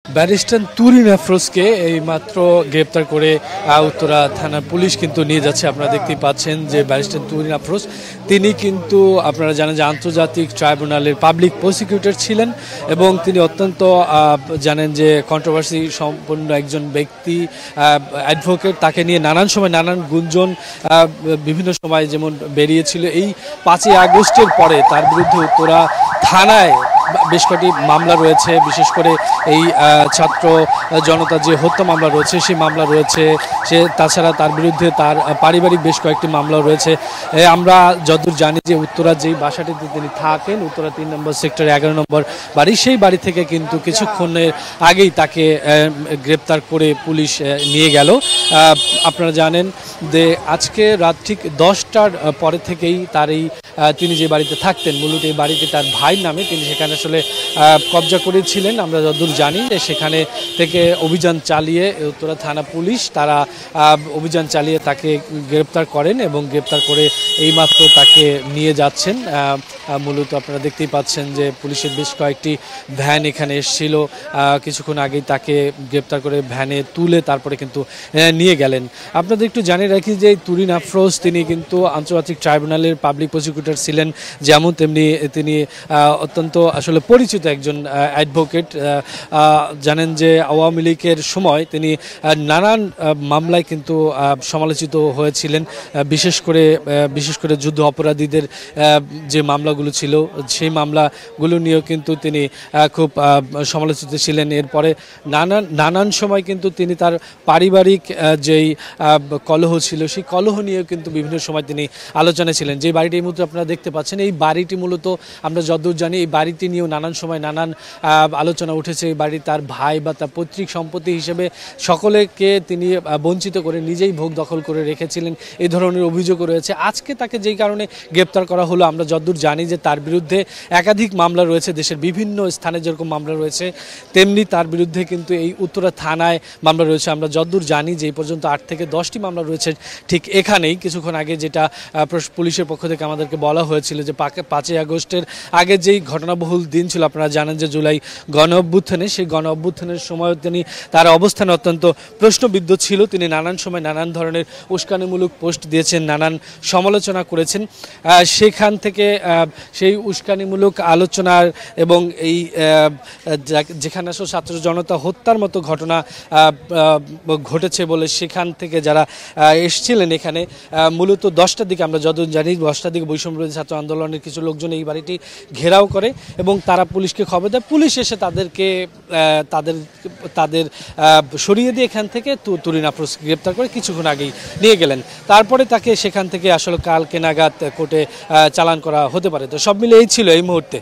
Barrister Turin আফরোজকে এইমাত্র গ্রেপ্তার করে উত্তরা থানার পুলিশ কিন্তু নিয়ে যাচ্ছে। আপনারা দেখতেই পাচ্ছেন যে ব্যারিস্টার তুরিন আফরোজ তিনি কিন্তু আপনারা জানেন যে আন্তর্জাতিক ট্রাইব্যুনালের পাবলিক প্রসিকিউটর ছিলেন এবং তিনি অত্যন্ত জানেন যে কন্ট্রোভার্সি সম্পন্ন একজন ব্যক্তি, অ্যাডভোকেট। তাকে নিয়ে নানান সময় নানান গুঞ্জন বিভিন্ন সময় যেমন বেরিয়েছিল। এই 5ই আগস্টের পরে তার বিরুদ্ধে উত্তরা থানায় বেশ কয়েকটি মামলা রয়েছে, বিশেষ করে এই ছাত্র জনতা যে হত্যা মামলা রয়েছে সেই মামলা রয়েছে। তাছাড়া তার বিরুদ্ধে তার পারিবারিক বেশ কয়েকটি মামলা রয়েছে। আমরা যতদূর জানি যে উত্তরা যেই বাসাটিতে তিনি থাকেন, উত্তরা 3 নম্বর সেক্টর 11 নম্বর বাড়ি, সেই বাড়ি থেকে কিন্তু কিছুক্ষণের আগেই তাকে গ্রেপ্তার করে পুলিশ নিয়ে গেল। আপনারা জানেন যে আজকে রাত ঠিক 10টার পরে থেকেই তার এই তিনি যে বাড়িতে থাকতেন, মূলত এই বাড়িতে তার ভাইয়ের নামে, তিনি সেখানে আসলে কবজা করেছিলেন। আমরা যতদূর জানি যে সেখানে থেকে অভিযান চালিয়ে উত্তরা থানা পুলিশ তারা অভিযান চালিয়ে তাকে গ্রেপ্তার করেন এবং গ্রেপ্তার করে এইমাত্র তাকে নিয়ে যাচ্ছেন। মূলত আপনারা দেখতেই পাচ্ছেন যে পুলিশের বেশ কয়েকটি ভ্যান এখানে এসেছিল। কিছুক্ষণ আগেই তাকে গ্রেপ্তার করে ভ্যানে তুলে তারপরে কিন্তু নিয়ে গেলেন। আপনাদের একটু জানিয়ে রাখি যে তুরিন আফরোজ তিনি কিন্তু আন্তর্জাতিক ট্রাইব্যুনালের পাবলিক প্রসিকিউটর ছিলেন, যেমন তেমনি তিনি অত্যন্ত আসলে পরিচিত একজন অ্যাডভোকেট। জানেন যে আওয়ামী লীগের সময় তিনি নানান মামলায় কিন্তু সমালোচিত হয়েছিলেন, বিশেষ করে যুদ্ধ অপরাধীদের যে মামলাগুলো ছিল সেই মামলাগুলো নিয়েও কিন্তু তিনি খুব সমালোচিত ছিলেন। এরপরে নানান সময় কিন্তু তিনি তার পারিবারিক যেই কলহ ছিল সেই কলহ নিয়েও কিন্তু বিভিন্ন সময় তিনি আলোচনায় ছিলেন। যে বাড়িটি এই মুহূর্তে আপনারা দেখতে পাচ্ছেন, এই বাড়িটি মূলত আমরা যতদূর জানি এই বাড়িটি নিয়েও নানান সময় নানান আলোচনা উঠেছে। এই বাড়ি তার ভাই বা তার পৈতৃক সম্পত্তি হিসেবে সকলকে তিনি বঞ্চিত করে নিজেই ভোগ দখল করে রেখেছিলেন, এই ধরনের অভিযোগ রয়েছে। আজকে তাকে যেই কারণে গ্রেপ্তার করা হলো, আমরা যতদূর জানি যে তার বিরুদ্ধে একাধিক মামলা রয়েছে, দেশের বিভিন্ন স্থানে যেরকম মামলা রয়েছে তেমনি তার বিরুদ্ধে কিন্তু এই উত্তরা থানায় মামলা রয়েছে। আমরা যতদূর জানি যে এই পর্যন্ত 8 থেকে 10টি মামলা রয়েছে ঠিক এখানেই। কিছুক্ষণ আগে যেটা পুলিশের পক্ষ থেকে আমাদেরকে বলা হয়েছিল যে 5ই আগস্টের আগে যেই ঘটনাবহুল দিন ছিল, আপনারা জানেন যে জুলাই গণ অভ্যুত্থানে, সেই গণ অভ্যুত্থানের সময় তিনি তার অবস্থান অত্যন্ত প্রশ্নবিদ্ধ ছিল। তিনি নানান সময় নানান ধরনের উস্কানিমূলক পোস্ট দিয়েছেন, নানান সমালোচনা করেছেন। সেখান থেকে সেই উস্কানিমূলক আলোচনার এবং এই যেখানে আসলে ছাত্র জনতা হত্যার মতো ঘটনা ঘটেছে বলে সেখান থেকে যারা এসেছিলেন এখানে মূলত 10টার দিকে, আমরা যতদিন জানি 10টার দিকে বৈষম্যবিরোধী ছাত্র আন্দোলনের কিছু লোকজন এই বাড়িটি ঘেরাও করে এবং তারা পুলিশকে খবর দেয়। পুলিশ এসে তাদের সরিয়ে দিয়ে এখান থেকে তুরিন আফরোজ গ্রেপ্তার করে কিছুক্ষণ আগেই নিয়ে গেলেন। তারপরে তাকে সেখান থেকে আসলে কালকে নাগাদ কোর্টে চালান করা হতে পারে। তো সব মিলে এই ছিল এই মুহূর্তে।